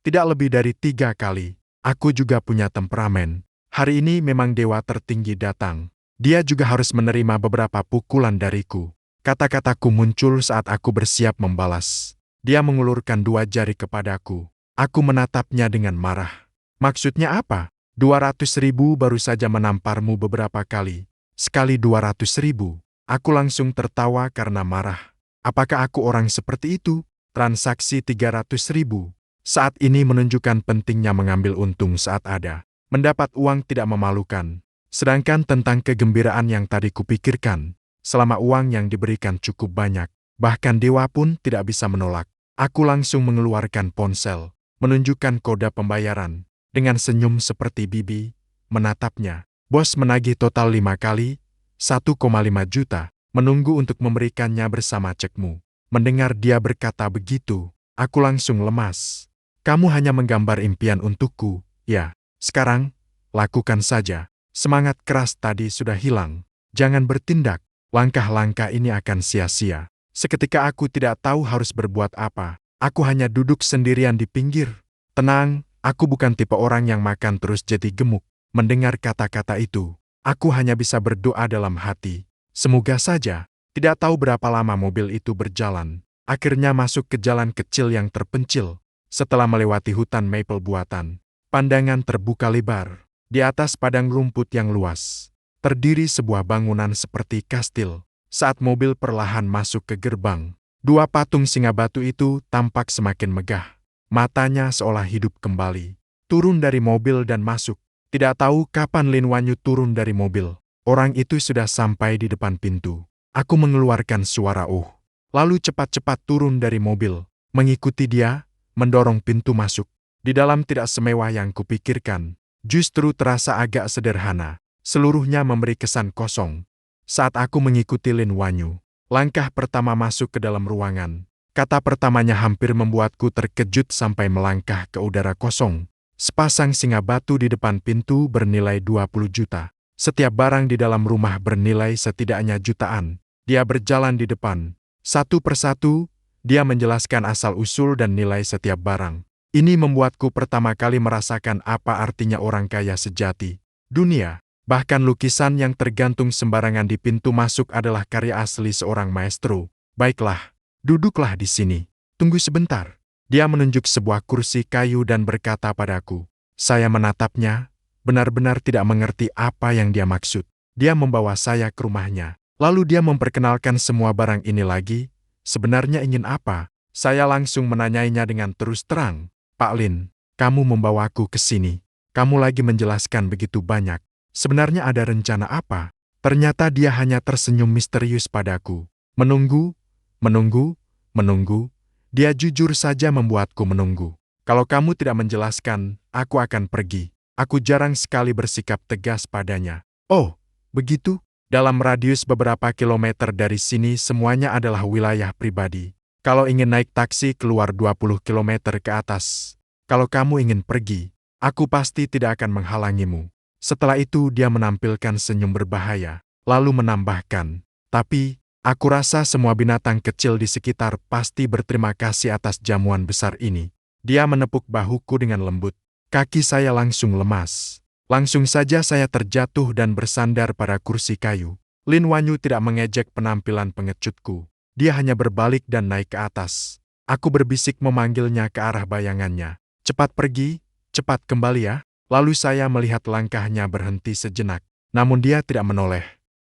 Tidak lebih dari 3 kali. Aku juga punya temperamen. Hari ini memang dewa tertinggi datang. Dia juga harus menerima beberapa pukulan dariku. Kata-kataku muncul saat aku bersiap membalas. Dia mengulurkan 2 jari kepadaku. Aku menatapnya dengan marah. Maksudnya apa? 200.000 baru saja menamparmu beberapa kali. Sekali 200.000. Aku langsung tertawa karena marah. Apakah aku orang seperti itu? Transaksi 300.000. Saat ini menunjukkan pentingnya mengambil untung saat ada. Mendapat uang tidak memalukan. Sedangkan tentang kegembiraan yang tadi kupikirkan, selama uang yang diberikan cukup banyak, bahkan dewa pun tidak bisa menolak. Aku langsung mengeluarkan ponsel, menunjukkan kode pembayaran, dengan senyum seperti bibi, menatapnya. Bos menagih total 5 kali, 1,5 juta, menunggu untuk memberikannya bersama cekmu. Mendengar dia berkata begitu, aku langsung lemas. Kamu hanya menggambar impian untukku, ya. Sekarang, lakukan saja. Semangat keras tadi sudah hilang. Jangan bertindak. Langkah-langkah ini akan sia-sia. Seketika aku tidak tahu harus berbuat apa. Aku hanya duduk sendirian di pinggir. Tenang, aku bukan tipe orang yang makan terus jadi gemuk. Mendengar kata-kata itu, aku hanya bisa berdoa dalam hati. Semoga saja, tidak tahu berapa lama mobil itu berjalan. Akhirnya masuk ke jalan kecil yang terpencil. Setelah melewati hutan maple buatan, pandangan terbuka lebar. Di atas padang rumput yang luas, terdiri sebuah bangunan seperti kastil. Saat mobil perlahan masuk ke gerbang, 2 patung singa batu itu tampak semakin megah. Matanya seolah hidup kembali. Turun dari mobil dan masuk. Tidak tahu kapan Lin Wanyu turun dari mobil. Orang itu sudah sampai di depan pintu. Aku mengeluarkan suara lalu cepat-cepat turun dari mobil, mengikuti dia, mendorong pintu masuk. Di dalam tidak semewah yang kupikirkan, justru terasa agak sederhana. Seluruhnya memberi kesan kosong. Saat aku mengikuti Lin Wanyu, langkah pertama masuk ke dalam ruangan. Kata pertamanya hampir membuatku terkejut sampai melangkah ke udara kosong. Sepasang singa batu di depan pintu bernilai 20 juta. Setiap barang di dalam rumah bernilai setidaknya jutaan. Dia berjalan di depan. Satu persatu, dia menjelaskan asal-usul dan nilai setiap barang. Ini membuatku pertama kali merasakan apa artinya orang kaya sejati. Dunia, bahkan lukisan yang tergantung sembarangan di pintu masuk adalah karya asli seorang maestro. Baiklah, duduklah di sini. Tunggu sebentar. Dia menunjuk sebuah kursi kayu dan berkata padaku. Saya menatapnya, benar-benar tidak mengerti apa yang dia maksud. Dia membawa saya ke rumahnya. Lalu dia memperkenalkan semua barang ini lagi. Sebenarnya ingin apa? Saya langsung menanyainya dengan terus terang. Pak Lin, kamu membawaku ke sini. Kamu lagi menjelaskan begitu banyak. Sebenarnya ada rencana apa? Ternyata dia hanya tersenyum misterius padaku. Menunggu, menunggu, menunggu. Dia jujur saja membuatku menunggu. Kalau kamu tidak menjelaskan, aku akan pergi. Aku jarang sekali bersikap tegas padanya. Oh, begitu? Dalam radius beberapa kilometer dari sini semuanya adalah wilayah pribadi. Kalau ingin naik taksi keluar 20 kilometer ke atas. Kalau kamu ingin pergi, aku pasti tidak akan menghalangimu. Setelah itu dia menampilkan senyum berbahaya, lalu menambahkan, tapi, aku rasa semua binatang kecil di sekitar pasti berterima kasih atas jamuan besar ini. Dia menepuk bahuku dengan lembut. Kaki saya langsung lemas. Langsung saja saya terjatuh dan bersandar pada kursi kayu. Lin Wanyu tidak mengejek penampilan pengecutku. Dia hanya berbalik dan naik ke atas. Aku berbisik memanggilnya ke arah bayangannya. Cepat pergi, cepat kembali ya. Lalu saya melihat langkahnya berhenti sejenak. Namun dia tidak menoleh.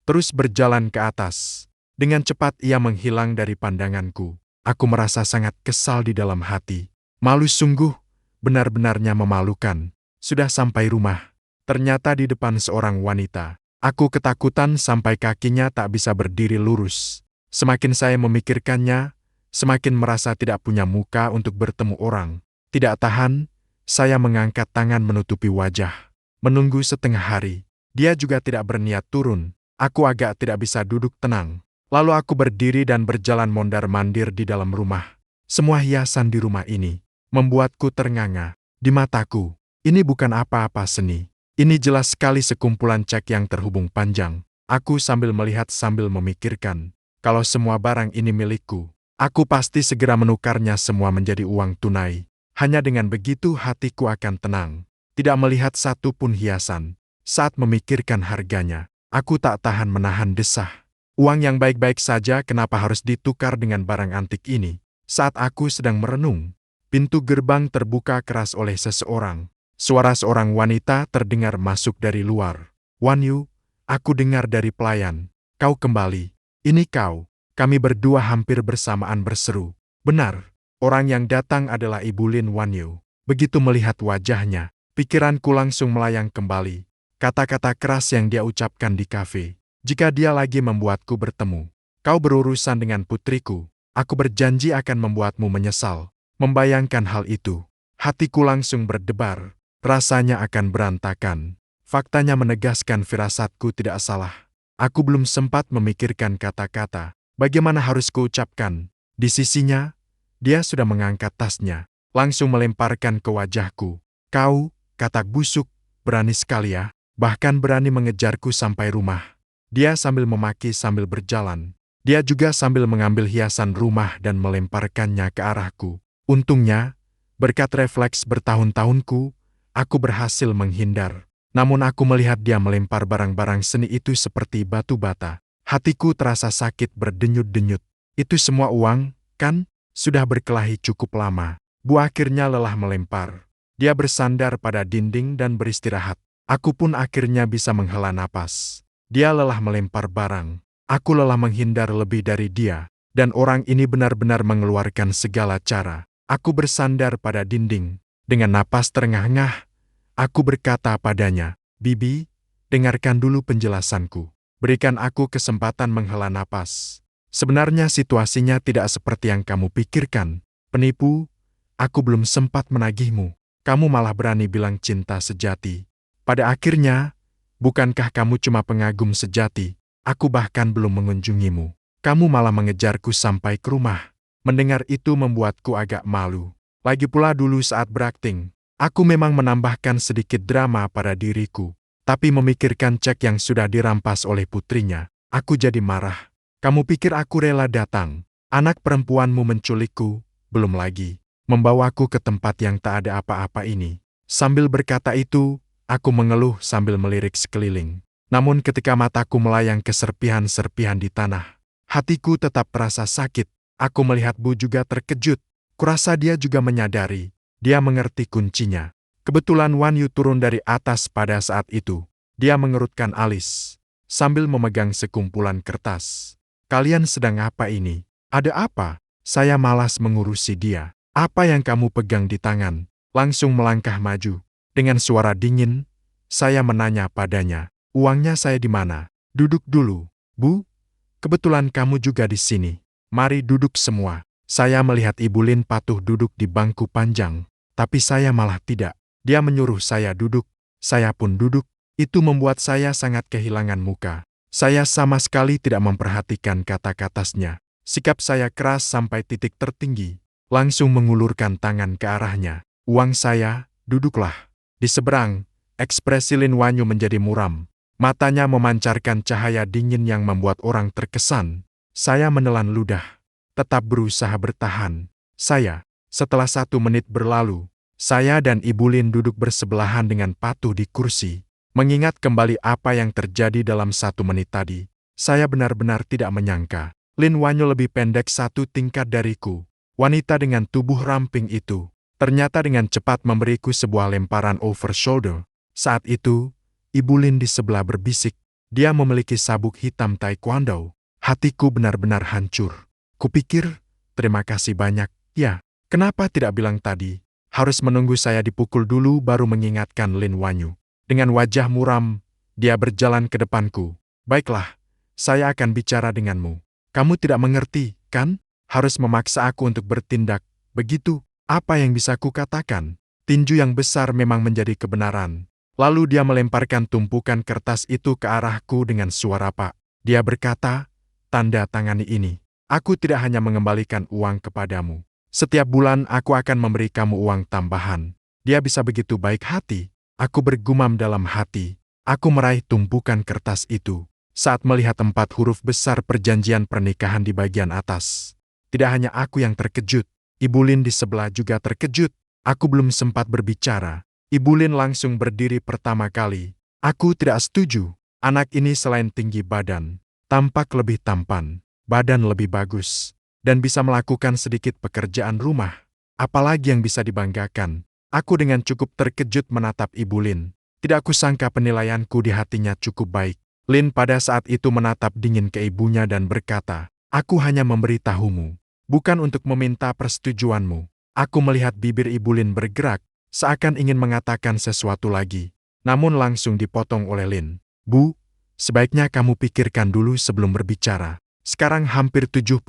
Terus berjalan ke atas. Dengan cepat ia menghilang dari pandanganku. Aku merasa sangat kesal di dalam hati. Malu sungguh, benar-benarnya memalukan. Sudah sampai rumah. Ternyata di depan seorang wanita. Aku ketakutan sampai kakinya tak bisa berdiri lurus. Semakin saya memikirkannya, semakin merasa tidak punya muka untuk bertemu orang. Tidak tahan, saya mengangkat tangan menutupi wajah. Menunggu setengah hari. Dia juga tidak berniat turun. Aku agak tidak bisa duduk tenang. Lalu aku berdiri dan berjalan mondar-mandir di dalam rumah. Semua hiasan di rumah ini membuatku ternganga. Di mataku, ini bukan apa-apa seni. Ini jelas sekali sekumpulan cek yang terhubung panjang. Aku sambil melihat sambil memikirkan, kalau semua barang ini milikku, aku pasti segera menukarnya semua menjadi uang tunai. Hanya dengan begitu hatiku akan tenang. Tidak melihat satu pun hiasan. Saat memikirkan harganya, aku tak tahan menahan desah. Uang yang baik-baik saja kenapa harus ditukar dengan barang antik ini? Saat aku sedang merenung, pintu gerbang terbuka keras oleh seseorang. Suara seorang wanita terdengar masuk dari luar. "Wanyu," aku dengar dari pelayan. "Kau kembali. Ini kau." Kami berdua hampir bersamaan berseru. Benar, orang yang datang adalah Ibu Lin Wanyu. Begitu melihat wajahnya, pikiranku langsung melayang kembali. Kata-kata keras yang dia ucapkan di kafe. Jika dia lagi membuatku bertemu, "Kau berurusan dengan putriku. Aku berjanji akan membuatmu menyesal." Membayangkan hal itu, hatiku langsung berdebar. Rasanya akan berantakan. Faktanya menegaskan firasatku tidak salah. Aku belum sempat memikirkan kata-kata. Bagaimana harus kuucapkan? Di sisinya, dia sudah mengangkat tasnya, langsung melemparkan ke wajahku. "Kau," katak busuk, "berani sekali ya, bahkan berani mengejarku sampai rumah." Dia sambil memaki sambil berjalan. Dia juga sambil mengambil hiasan rumah dan melemparkannya ke arahku. Untungnya, berkat refleks bertahun-tahunku, aku berhasil menghindar. Namun aku melihat dia melempar barang-barang seni itu seperti batu bata. Hatiku terasa sakit berdenyut-denyut. Itu semua uang, kan? Sudah berkelahi cukup lama. Bu akhirnya lelah melempar. Dia bersandar pada dinding dan beristirahat. Aku pun akhirnya bisa menghela napas. Dia lelah melempar barang. Aku lelah menghindar lebih dari dia. Dan orang ini benar-benar mengeluarkan segala cara. Aku bersandar pada dinding. Dengan napas terengah-engah, aku berkata padanya, "Bibi, dengarkan dulu penjelasanku. Berikan aku kesempatan menghela napas. Sebenarnya situasinya tidak seperti yang kamu pikirkan. Penipu, aku belum sempat menagihmu. Kamu malah berani bilang cinta sejati. Pada akhirnya, bukankah kamu cuma pengagum sejati? Aku bahkan belum mengunjungimu. Kamu malah mengejarku sampai ke rumah." Mendengar itu membuatku agak malu. Lagi pula dulu saat berakting, aku memang menambahkan sedikit drama pada diriku. Tapi memikirkan cek yang sudah dirampas oleh putrinya, aku jadi marah. "Kamu pikir aku rela datang? Anak perempuanmu menculikku, belum lagi membawaku ke tempat yang tak ada apa-apa ini." Sambil berkata itu, aku mengeluh sambil melirik sekeliling. Namun ketika mataku melayang ke serpihan-serpihan di tanah, hatiku tetap terasa sakit. Aku melihat Bu juga terkejut. Kurasa dia juga menyadari. Dia mengerti kuncinya. Kebetulan Wanyu turun dari atas pada saat itu. Dia mengerutkan alis, sambil memegang sekumpulan kertas. "Kalian sedang apa ini? Ada apa?" Saya malas mengurusi dia. "Apa yang kamu pegang di tangan?" Langsung melangkah maju. Dengan suara dingin, saya menanya padanya, "Uangnya saya di mana?" "Duduk dulu, Bu. Kebetulan kamu juga di sini. Mari duduk semua." Saya melihat Ibu Lin patuh duduk di bangku panjang, tapi saya malah tidak. Dia menyuruh saya duduk, saya pun duduk. Itu membuat saya sangat kehilangan muka. Saya sama sekali tidak memperhatikan kata-katanya. Sikap saya keras sampai titik tertinggi. Langsung mengulurkan tangan ke arahnya. "Uang saya, duduklah." Di seberang, ekspresi Lin Wanyu menjadi muram. Matanya memancarkan cahaya dingin yang membuat orang terkesan. Saya menelan ludah, tetap berusaha bertahan. Setelah 1 menit berlalu, saya dan Ibu Lin duduk bersebelahan dengan patuh di kursi. Mengingat kembali apa yang terjadi dalam 1 menit tadi, saya benar-benar tidak menyangka. Lin Wanyu lebih pendek 1 tingkat dariku. Wanita dengan tubuh ramping itu, ternyata dengan cepat memberiku sebuah lemparan over shoulder. Saat itu, Ibu Lin di sebelah berbisik, dia memiliki sabuk hitam taekwondo. Hatiku benar-benar hancur. Kupikir, terima kasih banyak, ya. Kenapa tidak bilang tadi? Harus menunggu saya dipukul dulu baru mengingatkan Lin Wanyu. Dengan wajah muram, dia berjalan ke depanku. "Baiklah, saya akan bicara denganmu. Kamu tidak mengerti, kan? harus memaksa aku untuk bertindak. Begitu, apa yang bisa kukatakan? Tinju yang besar memang menjadi kebenaran. Lalu dia melemparkan tumpukan kertas itu ke arahku dengan suara pak. Dia berkata, tanda tangani ini. Aku tidak hanya mengembalikan uang kepadamu. Setiap bulan aku akan memberi kamu uang tambahan. Dia bisa begitu baik hati. Aku bergumam dalam hati. Aku meraih tumpukan kertas itu saat melihat 4 huruf besar perjanjian pernikahan di bagian atas. Tidak hanya aku yang terkejut, Ibu Lin di sebelah juga terkejut. Aku belum sempat berbicara. Ibu Lin langsung berdiri pertama kali. Aku tidak setuju. Anak ini selain tinggi badan, tampak lebih tampan, badan lebih bagus, dan bisa melakukan sedikit pekerjaan rumah. Apalagi yang bisa dibanggakan? Aku dengan cukup terkejut menatap Ibu Lin. Tidak kusangka penilaianku di hatinya cukup baik. Lin pada saat itu menatap dingin ke ibunya dan berkata, aku hanya memberitahumu, bukan untuk meminta persetujuanmu. Aku melihat bibir Ibu Lin bergerak, seakan ingin mengatakan sesuatu lagi. Namun langsung dipotong oleh Lin. Bu, sebaiknya kamu pikirkan dulu sebelum berbicara. Sekarang hampir 70%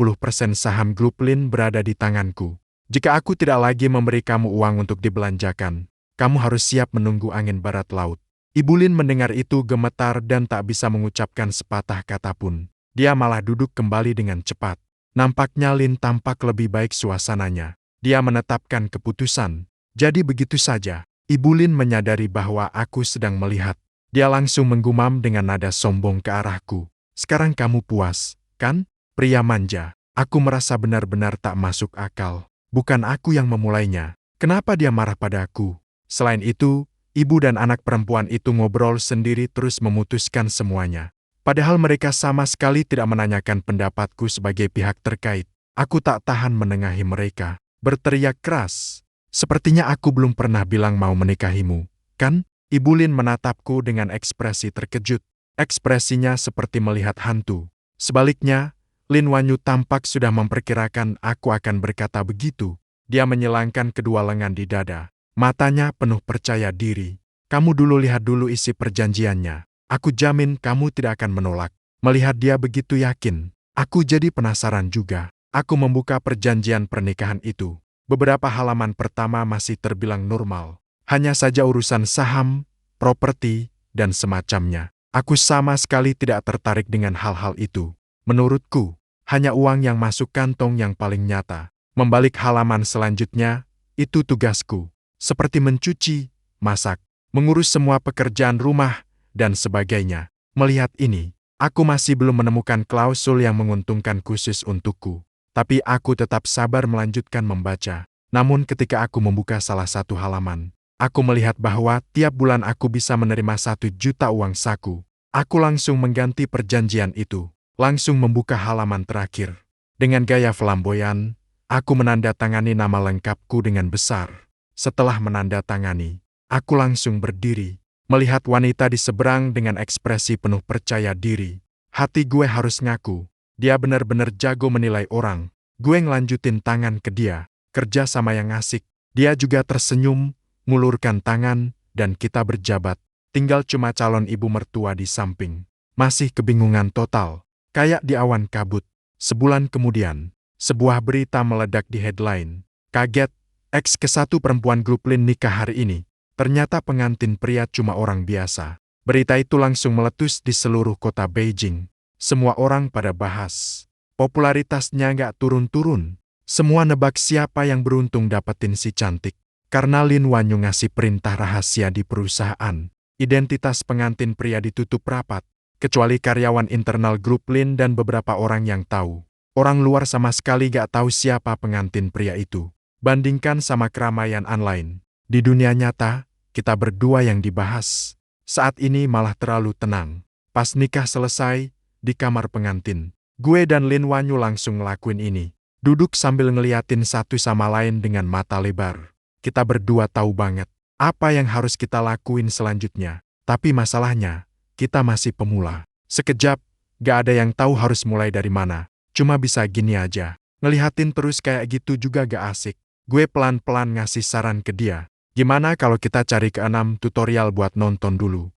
saham grup Lin berada di tanganku. Jika aku tidak lagi memberi kamu uang untuk dibelanjakan, kamu harus siap menunggu angin barat laut. Ibu Lin mendengar itu gemetar dan tak bisa mengucapkan sepatah kata pun. Dia malah duduk kembali dengan cepat. Nampaknya Lin tampak lebih baik suasananya. Dia menetapkan keputusan. Jadi begitu saja. Ibu Lin menyadari bahwa aku sedang melihat. Dia langsung menggumam dengan nada sombong ke arahku. Sekarang kamu puas, kan? Pria manja. Aku merasa benar-benar tak masuk akal. Bukan aku yang memulainya. Kenapa dia marah padaku? Selain itu, ibu dan anak perempuan itu ngobrol sendiri terus memutuskan semuanya. Padahal mereka sama sekali tidak menanyakan pendapatku sebagai pihak terkait. Aku tak tahan menengahi mereka. Berteriak keras. Sepertinya aku belum pernah bilang mau menikahimu, kan? Ibu Lin menatapku dengan ekspresi terkejut. Ekspresinya seperti melihat hantu. Sebaliknya, Lin Wanyu tampak sudah memperkirakan aku akan berkata begitu. Dia menyelangkan kedua lengan di dada. Matanya penuh percaya diri. Kamu dulu lihat dulu isi perjanjiannya. Aku jamin kamu tidak akan menolak. Melihat dia begitu yakin, aku jadi penasaran juga. Aku membuka perjanjian pernikahan itu. Beberapa halaman pertama masih terbilang normal. Hanya saja urusan saham, properti, dan semacamnya. Aku sama sekali tidak tertarik dengan hal-hal itu. Menurutku, hanya uang yang masuk kantong yang paling nyata. Membalik halaman selanjutnya, itu tugasku. Seperti mencuci, masak, mengurus semua pekerjaan rumah, dan sebagainya. Melihat ini, aku masih belum menemukan klausul yang menguntungkan khusus untukku. Tapi aku tetap sabar melanjutkan membaca. Namun ketika aku membuka salah satu halaman, aku melihat bahwa tiap bulan aku bisa menerima 1 juta uang saku. Aku langsung mengganti perjanjian itu. Langsung membuka halaman terakhir. Dengan gaya flamboyan, aku menandatangani nama lengkapku dengan besar. Setelah menandatangani, aku langsung berdiri, melihat wanita di seberang dengan ekspresi penuh percaya diri. Hati gue harus ngaku, dia benar-benar jago menilai orang. Gue ngelanjutin tangan ke dia, kerja sama yang asik. Dia juga tersenyum, ngulurkan tangan, dan kita berjabat. Tinggal cuma calon ibu mertua di samping. Masih kebingungan total, kayak di awan kabut. Sebulan kemudian, sebuah berita meledak di headline. Kaget, ex ke-1 perempuan grup Lin nikah hari ini. Ternyata pengantin pria cuma orang biasa. Berita itu langsung meletus di seluruh kota Beijing. Semua orang pada bahas. Popularitasnya nggak turun-turun. Semua nebak siapa yang beruntung dapetin si cantik. Karena Lin Wanyu ngasih perintah rahasia di perusahaan. Identitas pengantin pria ditutup rapat. Kecuali karyawan internal grup Lin dan beberapa orang yang tahu. Orang luar sama sekali gak tahu siapa pengantin pria itu. Bandingkan sama keramaian online. Di dunia nyata, kita berdua yang dibahas. Saat ini malah terlalu tenang. Pas nikah selesai, di kamar pengantin, gue dan Lin Wanyu langsung ngelakuin ini. Duduk sambil ngeliatin satu sama lain dengan mata lebar. Kita berdua tahu banget apa yang harus kita lakuin selanjutnya. Tapi masalahnya, kita masih pemula. Sekejap, gak ada yang tahu harus mulai dari mana. Cuma bisa gini aja. Ngelihatin terus kayak gitu juga gak asik. Gue pelan-pelan ngasih saran ke dia. Gimana kalau kita cari ke-6 tutorial buat nonton dulu?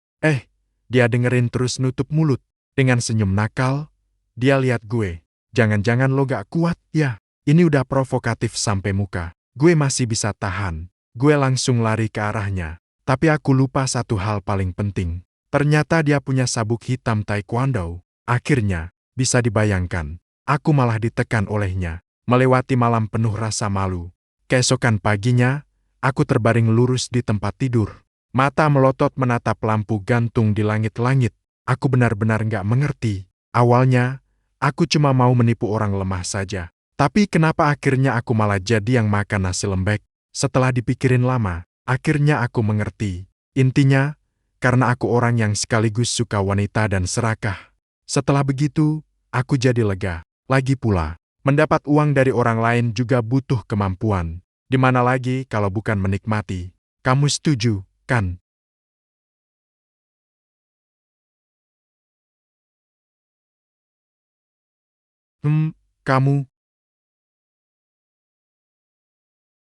Dia dengerin terus nutup mulut. Dengan senyum nakal, dia lihat gue. Jangan-jangan lo gak kuat, ya? Ini udah provokatif sampai muka. Gue masih bisa tahan. Gue langsung lari ke arahnya. Tapi aku lupa satu hal paling penting. Ternyata dia punya sabuk hitam taekwondo. Akhirnya, bisa dibayangkan. Aku malah ditekan olehnya. Melewati malam penuh rasa malu. Keesokan paginya, aku terbaring lurus di tempat tidur. Mata melotot menatap lampu gantung di langit-langit. Aku benar-benar nggak mengerti. Awalnya, aku cuma mau menipu orang lemah saja. Tapi kenapa akhirnya aku malah jadi yang makan nasi lembek? Setelah dipikirin lama, akhirnya aku mengerti. Intinya, karena aku orang yang sekaligus suka wanita dan serakah. Setelah begitu, aku jadi lega. Lagi pula, mendapat uang dari orang lain juga butuh kemampuan. Di mana lagi kalau bukan menikmati? Kamu setuju, kan? Kamu